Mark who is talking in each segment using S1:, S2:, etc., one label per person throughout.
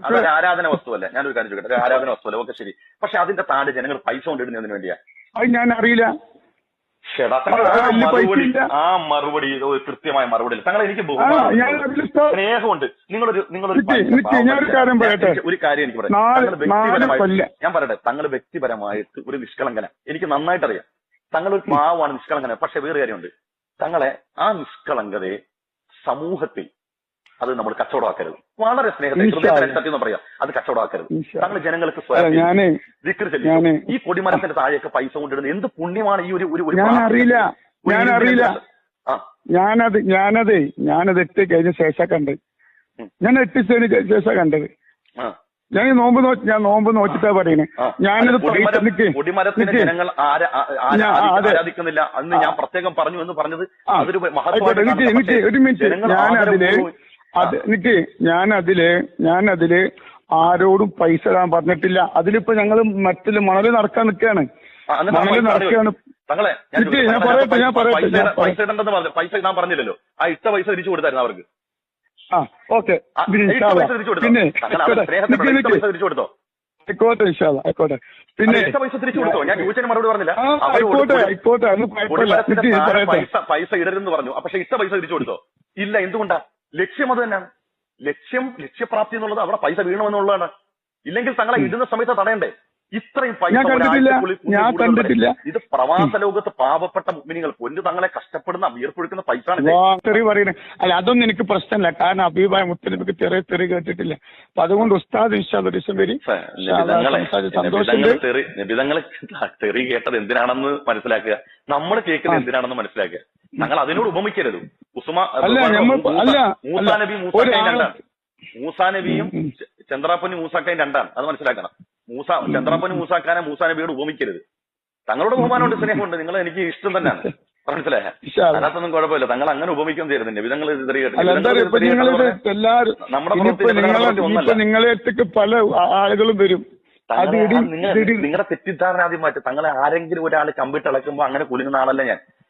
S1: അതൊരു ആരാധന വസ്തുവല്ല. ഞാനൊരു കാര്യം ചോദിക്കട്ടെ, ഒരു ആരാധന വസ്തുവല്ല, ഓക്കെ ശരി. പക്ഷെ അതിന്റെ താഴെ ജനങ്ങൾ പൈസ കൊണ്ടിടുന്നതിന് വേണ്ടിയാ.
S2: അത് ഞാൻ അറിയില്ല.
S1: ആ മറുപടി കൃത്യമായ മറുപടി. തങ്ങൾ എനിക്ക് സ്നേഹമുണ്ട്. നിങ്ങളൊരു ഒരു കാര്യം എനിക്ക് പറയാം. ഞാൻ പറയട്ടെ, തങ്ങൾ വ്യക്തിപരമായിട്ട് ഒരു നിഷ്കളങ്കന, എനിക്ക് നന്നായിട്ടറിയാം. തങ്ങളൊരു പാവമാണ്, നിഷ്കളങ്കന. പക്ഷെ വേറെ കാര്യമുണ്ട്, തങ്ങളെ ആ നിഷ്കളങ്കതയെ സമൂഹത്തിൽ അത് നമ്മൾ കച്ചവടമാക്കരുത്. വളരെ സ്നേഹത്തെ പറയാം, അത് കച്ചവടമാക്കരുത്. താങ്കൾ ജനങ്ങൾക്ക് ഈ കൊടിമരത്തിന്റെ താഴെയൊക്കെ പൈസ കൊണ്ടിടുന്ന എന്ത് പുണ്യമാണ് ഈ ഒരു
S2: അറിയില്ല. ഞാനത് 8 കഴിഞ്ഞ ശേഷം കണ്ടത്. ഞാൻ 8 ശേഷം കണ്ടത്. ഞാൻ നോമ്പ് നോക്കിട്ടാ പറയുന്നത്. ഞാനത്
S1: കൊടിമരത്തിന് ജനങ്ങൾ ആരാധിക്കുന്നില്ല അന്ന് ഞാൻ പ്രത്യേകം പറഞ്ഞു എന്ന് പറഞ്ഞത് അതൊരു
S2: ഒരു മിനിറ്റ്. ഞാനതില് ആരോടും പൈസ ഇടാൻ പറഞ്ഞിട്ടില്ല. അതിലിപ്പോ ഞങ്ങള് മറ്റില് മണല് നടക്കാൻ നിൽക്കുകയാണ്.
S1: പൈസ ഇടണ്ടെന്ന് പറഞ്ഞു. പൈസ ഇടാൻ പറഞ്ഞില്ലല്ലോ. ആ ഇട്ട പൈസ തിരിച്ചു കൊടുത്തായിരുന്നു അവർക്ക്.
S2: പിന്നെ ആയിക്കോട്ടെ. പിന്നെ
S1: മറുപടി പറഞ്ഞില്ല. പൈസ ഇടരുന്ന് പറഞ്ഞു. പക്ഷെ ഇട്ട പൈസ തിരിച്ചു കൊടുത്തോ? ഇല്ല. എന്തുകൊണ്ടാ? ലക്ഷ്യം അത് തന്നെയാണ്. ലക്ഷ്യപ്രാപ്തി എന്നുള്ളത് അവിടെ പൈസ വീണമെന്നുള്ളതാണ്. ഇല്ലെങ്കിൽ തങ്ങളെ ഇടുന്ന സമയത്ത് തടയണ്ടേ? ഇത്രയും പൈസ ഇത് പ്രവാസ ലോകത്ത് പാവപ്പെട്ട മുഅ്മിനീങ്ങൾ പൊന്നു തങ്ങളെ കഷ്ടപ്പെടുന്ന വീർപ്പൊഴുക്കുന്ന പൈസ
S2: പറയുന്നത്. അല്ല, അതൊന്നും എനിക്ക് പ്രശ്നമില്ല. കാരണം അബീബായ മുത്തനബിക്ക് തെറി കേട്ടിട്ടില്ല. അപ്പൊ അതുകൊണ്ട് ഉസ്താദ്
S1: നബിതങ്ങളെ തെറി കേട്ടത് എന്തിനാണെന്ന് മനസ്സിലാക്കുക, നമ്മൾ കേൾക്കുന്നത് എന്തിനാണെന്ന് മനസ്സിലാക്കുക. ഞങ്ങൾ അതിനോട് ഉപമിക്കരുത്. മൂസാ നബിയും ചന്ദ്രാപ്പനും മൂസാക്കയും രണ്ടാണ്. അത് മനസ്സിലാക്കണം. ചന്ദ്രാപ്പനും മൂസാക്കാനെ മൂസാ നബിയോട് ഉപമിക്കരുത്. തങ്ങളുടെ ബഹുമാനമുണ്ട്, സ്നേഹമുണ്ട്, നിങ്ങൾ എനിക്ക് ഇഷ്ടം തന്നെയാണ്. മനസ്സിലായ അതിനകത്തൊന്നും കുഴപ്പമില്ല. തങ്ങൾ അങ്ങനെ ഉപമിക്കൊന്നും ചെയ്തിരുന്നില്ല. വിധങ്ങൾ
S2: നിങ്ങളെ പല ആളുകളും വരും.
S1: നിങ്ങളുടെ തെറ്റിദ്ധാരണ ആദ്യം മാറ്റി. തങ്ങളെ ആരെങ്കിലും ഒരാൾ കമ്പിട്ടിളക്കുമ്പോ അങ്ങനെ കുലുങ്ങുന്ന ആളല്ല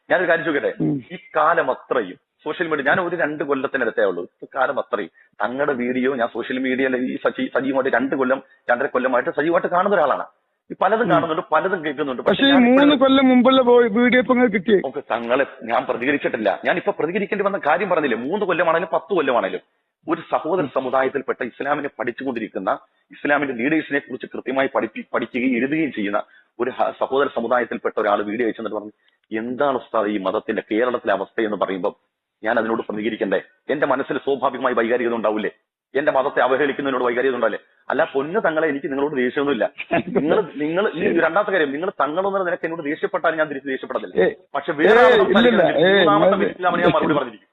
S1: ഞാനൊരു കാര്യം ചോദിക്കട്ടെ. ഈ കാലം അത്രയും സോഷ്യൽ മീഡിയ, ഞാൻ ഒരു 2 കൊല്ലത്തിനടുത്തേ ഉള്ളൂ. ഈ കാലം അത്രയും തങ്ങളുടെ വീഡിയോ ഞാൻ സോഷ്യൽ മീഡിയയിൽ ഈ സജീവമായിട്ട് 2-2.5 കൊല്ലമായിട്ട് സജീവമായിട്ട് കാണുന്ന ഒരാളാണ്. ഈ പലതും കാണുന്നുണ്ട്, പലതും കേൾക്കുന്നുണ്ട്.
S2: പക്ഷേ 3 കൊല്ലം മുമ്പുള്ള വീഡിയോ കിട്ടി.
S1: ഓക്കെ, തങ്ങളെ ഞാൻ പ്രതികരിച്ചിട്ടില്ല. ഞാൻ ഇപ്പൊ പ്രതികരിക്കേണ്ടി വന്ന കാര്യം പറഞ്ഞില്ലേ. 3 കൊല്ലമാണെങ്കിലും 10 കൊല്ലമാണെങ്കിലും ഒരു സഹോദര സമുദായത്തിൽപ്പെട്ട ഇസ്ലാമിനെ പഠിച്ചുകൊണ്ടിരിക്കുന്ന, ഇസ്ലാമിന്റെ ലീഡേഴ്സിനെ കുറിച്ച് കൃത്യമായി പഠിക്കുകയും എഴുതുകയും ചെയ്യുന്ന ഒരു സഹോദര സമുദായത്തിൽപ്പെട്ട ഒരാൾ വീഡിയോ അയച്ചെന്നിട്ട് പറഞ്ഞു, എന്താണ് ഉസ്താദ് ഈ മതത്തിന്റെ കേരളത്തിലെ അവസ്ഥ എന്ന് പറയുമ്പോൾ ഞാൻ അതിനോട് പ്രതികരിക്കണ്ടേ? എന്റെ മനസ്സിൽ സ്വാഭാവികമായി വൈകാരികത ഉണ്ടാവില്ലേ? എന്റെ മതത്തെ അവഹേളിക്കുന്നതിനോട് വൈകാരികത ഉണ്ടാവില്ലേ? അല്ല പൊന്നു തങ്ങളെ, എനിക്ക് നിങ്ങളോട് ദേഷ്യമൊന്നുമില്ല. നിങ്ങൾ ഈ രണ്ടാമത്തെ കാര്യം, നിങ്ങൾ തങ്ങളൊന്നും നിനക്ക് എന്നോട് ദേഷ്യപ്പെട്ടാൽ ഞാൻ തിരിച്ച് ദേഷ്യപ്പെടത്തില്ല. പക്ഷെ വേറെ ഞാൻ മറുപടി പറഞ്ഞിരിക്കും.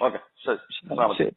S1: ഓക്കെ, ശരി.